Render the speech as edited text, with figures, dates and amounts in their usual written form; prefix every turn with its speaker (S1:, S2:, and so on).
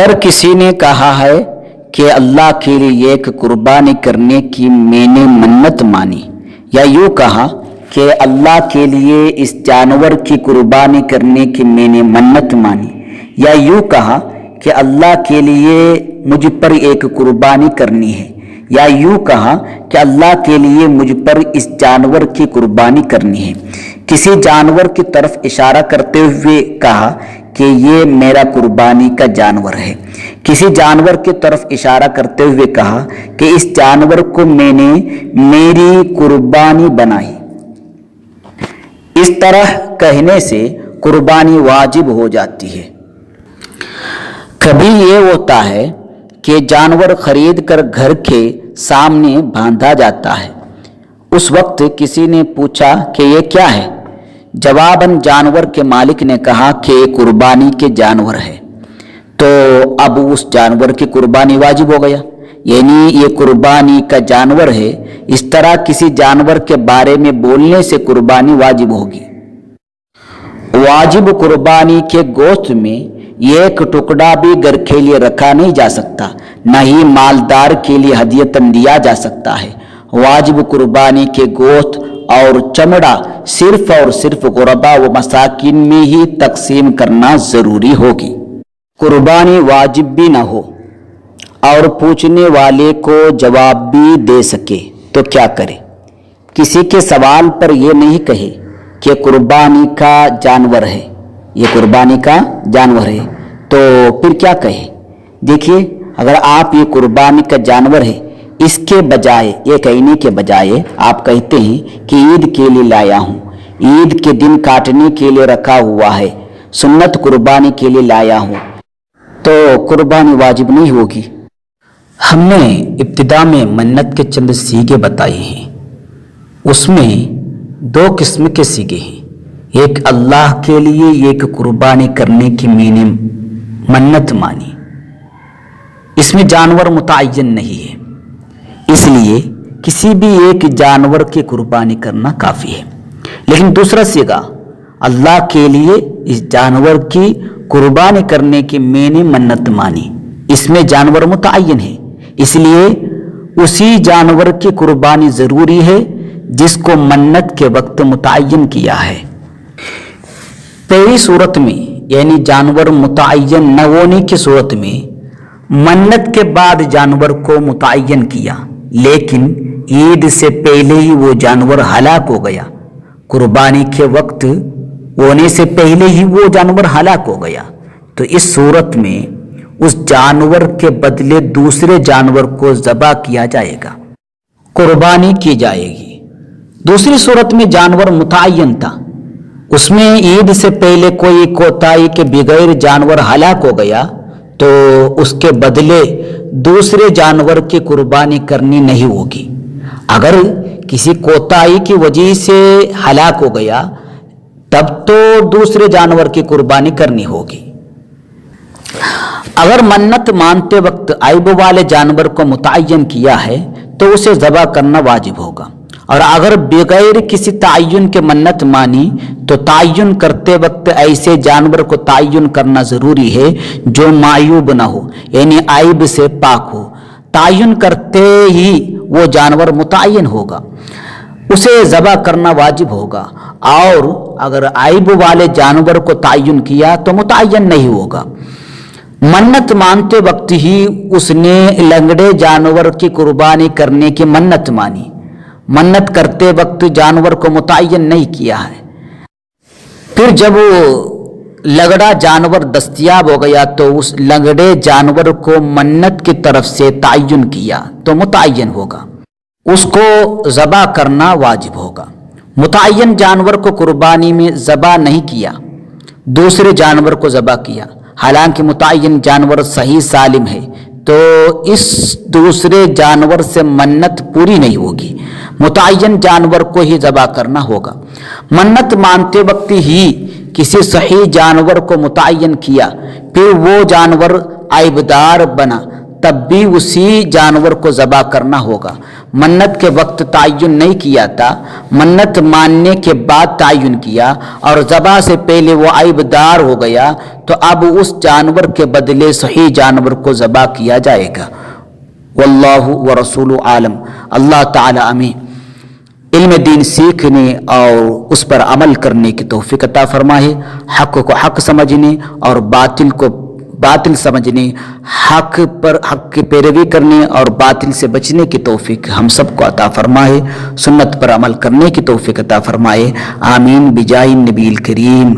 S1: اگر کسی نے کہا ہے کہ اللہ کے لیے ایک قربانی کرنے کی میں نے منت مانی، یا یوں کہا کہ اللہ کے لیے اس جانور کی قربانی کرنے کی میں نے منت مانی، یا یوں کہا کہ اللہ کے لیے مجھ پر ایک قربانی کرنی ہے، یا یوں کہا کہ اللہ کے لیے مجھ پر اس جانور کی قربانی کرنی ہے، کسی جانور کی طرف اشارہ کرتے ہوئے کہا کہ یہ میرا قربانی کا جانور ہے، کسی جانور کی طرف اشارہ کرتے ہوئے کہا کہ اس جانور کو میں نے میری قربانی بنائی، اس طرح کہنے سے قربانی واجب ہو جاتی ہے۔ کبھی یہ ہوتا ہے کہ جانور خرید کر گھر کے سامنے باندھا جاتا ہے، اس وقت کسی نے پوچھا کہ یہ کیا ہے؟ جواباً جانور کے مالک نے کہا کہ یہ قربانی کے جانور ہے، تو اب اس جانور کی قربانی واجب ہو گیا، یعنی یہ قربانی کا جانور ہے۔ اس طرح کسی جانور کے بارے میں بولنے سے قربانی واجب ہوگی۔ واجب قربانی کے گوشت میں ایک ٹکڑا بھی گھر کے لیے رکھا نہیں جا سکتا، نہ ہی مالدار کے لیے ہدیتاً دیا جا سکتا ہے۔ واجب قربانی کے گوشت اور چمڑا صرف اور صرف غربا و مساکین میں ہی تقسیم کرنا ضروری ہوگی۔ قربانی واجب بھی نہ ہو اور پوچھنے والے کو جواب بھی دے سکے تو کیا کرے؟ کسی کے سوال پر یہ نہیں کہے کہ قربانی کا جانور ہے، یہ قربانی کا جانور ہے، تو پھر کیا کہے؟ دیکھیے، اگر آپ یہ قربانی کا جانور ہے، اس کے بجائے، یہ کہنے کے بجائے آپ کہتے ہیں کہ عید کے لیے لایا ہوں، عید کے دن کاٹنے کے لیے رکھا ہوا ہے، سنت قربانی کے لیے لایا ہوں، تو قربانی واجب نہیں ہوگی۔ ہم نے ابتدا میں منت کے چند سیغے بتائے ہیں، اس میں دو قسم کے سیغے ہیں، ایک اللہ کے لیے ایک قربانی کرنے کی میں نے منت مانی، اس میں جانور متعین نہیں ہے، اس لیے کسی بھی ایک جانور کی قربانی کرنا کافی ہے۔ لیکن دوسرا سیغہ، اللہ کے لیے اس جانور کی قربانی کرنے کی میں نے منت مانی، اس میں جانور متعین ہے، اس لیے اسی جانور کی قربانی ضروری ہے جس کو منت کے وقت متعین کیا ہے۔ پہلی صورت میں یعنی جانور متعین نہ ہونے کی صورت میں منت کے بعد جانور کو متعین کیا، لیکن عید سے پہلے ہی وہ جانور ہلاک ہو گیا، قربانی کے وقت ہونے سے پہلے ہی وہ جانور ہلاک ہو گیا، تو اس صورت میں اس جانور کے بدلے دوسرے جانور کو ذبح کیا جائے گا، قربانی کی جائے گی۔ دوسری صورت میں جانور متعین تھا، اس میں عید سے پہلے کوئی کوتاہی کے بغیر جانور ہلاک ہو گیا، تو اس کے بدلے دوسرے جانور کی قربانی کرنی نہیں ہوگی۔ اگر کسی کوتاہی کی وجہ سے ہلاک ہو گیا تب تو دوسرے جانور کی قربانی کرنی ہوگی۔ اگر منت مانتے وقت عیب والے جانور کو متعین کیا ہے تو اسے ذبح کرنا واجب ہوگا، اور اگر بغیر کسی تعین کے منت مانی تو تعین کرتے وقت ایسے جانور کو تعین کرنا ضروری ہے جو معیوب نہ ہو، یعنی عیب سے پاک ہو۔ تعین کرتے ہی وہ جانور متعین ہوگا، اسے ذبح کرنا واجب ہوگا، اور اگر عیب والے جانور کو تعین کیا تو متعین نہیں ہوگا۔ منت مانتے وقت ہی اس نے لنگڑے جانور کی قربانی کرنے کی منت مانی، منت کرتے وقت جانور کو متعین نہیں کیا ہے، پھر جب لگڑا جانور دستیاب ہو گیا تو اس لنگڑے جانور کو منت کی طرف سے تعین کیا تو متعین ہوگا، اس کو ذبح کرنا واجب ہوگا۔ متعین جانور کو قربانی میں ذبح نہیں کیا، دوسرے جانور کو ذبح کیا، حالانکہ متعین جانور صحیح سالم ہے، تو اس دوسرے جانور سے منت پوری نہیں ہوگی، متعین جانور کو ہی ذبح کرنا ہوگا۔ منت مانتے وقت ہی کسی صحیح جانور کو متعین کیا، پھر وہ جانور عیبدار بنا تب بھی اسی جانور کو ذبح کرنا ہوگا۔ منت کے وقت تعین نہیں کیا تھا، منت ماننے کے بعد تعین کیا اور ذبح سے پہلے وہ عیبدار ہو گیا، تو اب اس جانور کے بدلے صحیح جانور کو ذبح کیا جائے گا۔ واللہ ورسول عالم، اللہ تعالی ہمیں علم دین سیکھنے اور اس پر عمل کرنے کی توفیق عطا فرمائے، حق کو حق سمجھنے اور باطل کو باطل سمجھنے، حق کی پیروی کرنے اور باطل سے بچنے کی توفیق ہم سب کو عطا فرمائے، سنت پر عمل کرنے کی توفیق عطا فرمائے، آمین بجاہ النبی الکریم۔